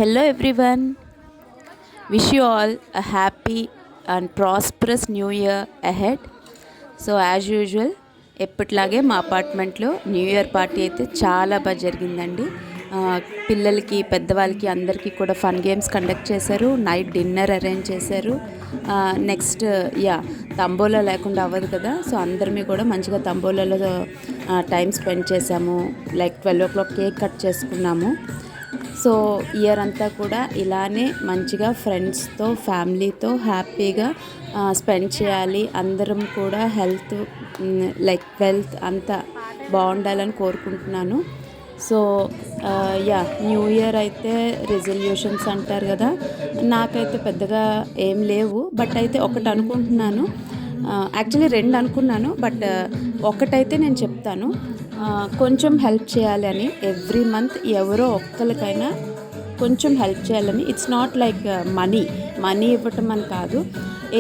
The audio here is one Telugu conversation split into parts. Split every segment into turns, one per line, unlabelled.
Hello everyone. Wish you all a happy and prosperous new year ahead. So as usual ఎప్పటిలాగే మా అపార్ట్మెంట్లో న్యూ ఇయర్ పార్టీ అయితే చాలా బాగా జరిగిందండి. పిల్లలకి పెద్దవాళ్ళకి అందరికీ కూడా ఫన్ గేమ్స్ కండక్ట్ చేశారు. నైట్ డిన్నర్ అరేంజ్ చేశారు. నెక్స్ట్ తంబోలా లేకుండా అవ్వదు కదా, సో అందరినీ కూడా మంచిగా తంబోలాలో టైం స్పెండ్ చేసాము. లైక్ 12 o'clock కేక్ కట్ చేసుకున్నాము. సో ఇయర్ అంతా కూడా ఇలానే మంచిగా ఫ్రెండ్స్తో ఫ్యామిలీతో హ్యాపీగా స్పెండ్ చేయాలి. అందరం కూడా హెల్త్ వెల్త్ అంతా బాగుండాలని కోరుకుంటున్నాను. సో న్యూ ఇయర్ అయితే రెజల్యూషన్స్ అంటారు కదా, నాకైతే పెద్దగా ఏం లేవు. బట్ అయితే ఒకటి అనుకుంటున్నాను, యాక్చువల్లీ 2 అనుకున్నాను. బట్ ఒకటైతే నేను చెప్తాను. కొంచెం హెల్ప్ చేయాలి అని, ఎవ్రీ మంత్ ఎవరో ఒక్కరికైనా కొంచెం హెల్ప్ చేయాలని. ఇట్స్ నాట్ లైక్ మనీ ఇవ్వటం అని కాదు.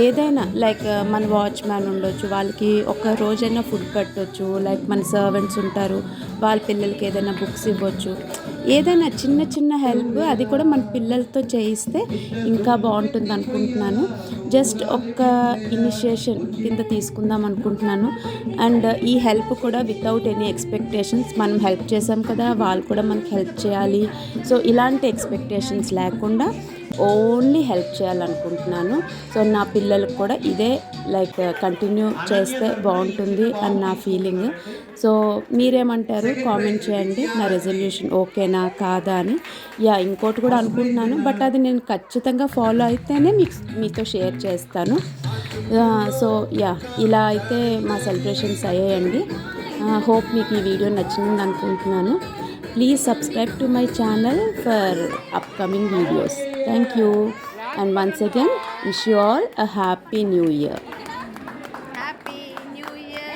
ఏదైనా లైక్ మన వాచ్మ్యాన్ ఉండొచ్చు, వాళ్ళకి ఒక రోజైనా ఫుడ్ పెట్టవచ్చు. లైక్ మన సర్వెంట్స్ ఉంటారు, వాళ్ళ పిల్లలకి ఏదైనా బుక్స్ ఇవ్వచ్చు. ఏదైనా చిన్న చిన్న హెల్ప్, అది కూడా మన పిల్లలతో చేయిస్తే ఇంకా బాగుంటుంది అనుకుంటున్నాను. జస్ట్ ఒక్క ఇనిషియేషన్ కింద తీసుకుందాం అనుకుంటున్నాను. అండ్ ఈ హెల్ప్ కూడా వితౌట్ ఎనీ ఎక్స్పెక్టేషన్స్, మనం హెల్ప్ చేసాం కదా, వాళ్ళు కూడా మనకి హెల్ప్ చేయాలి. సో ఇలాంటి ఎక్స్పెక్టేషన్స్ లేకుండా ఓన్లీ హెల్ప్ చేయాలనుకుంటున్నాను. సో నా పిల్లలకు కూడా ఇదే లైక్ కంటిన్యూ చేస్తే బాగుంటుంది అని నా ఫీలింగ్. సో మీరేమంటారు కామెంట్ చేయండి, నా రెజల్యూషన్ ఓకేనా కాదా అని. ఇంకోటి కూడా అనుకుంటున్నాను, బట్ అది నేను ఖచ్చితంగా ఫాలో అయితేనే మీతో షేర్ చేస్తాను. సో ఇలా అయితే మా సెలబ్రేషన్స్ అయ్యాయండి. హోప్ మీకు ఈ వీడియో నచ్చింది అనుకుంటున్నాను. Please subscribe to my channel for upcoming videos. Thank you. And once again, wish you all a happy new year.
Happy New Year.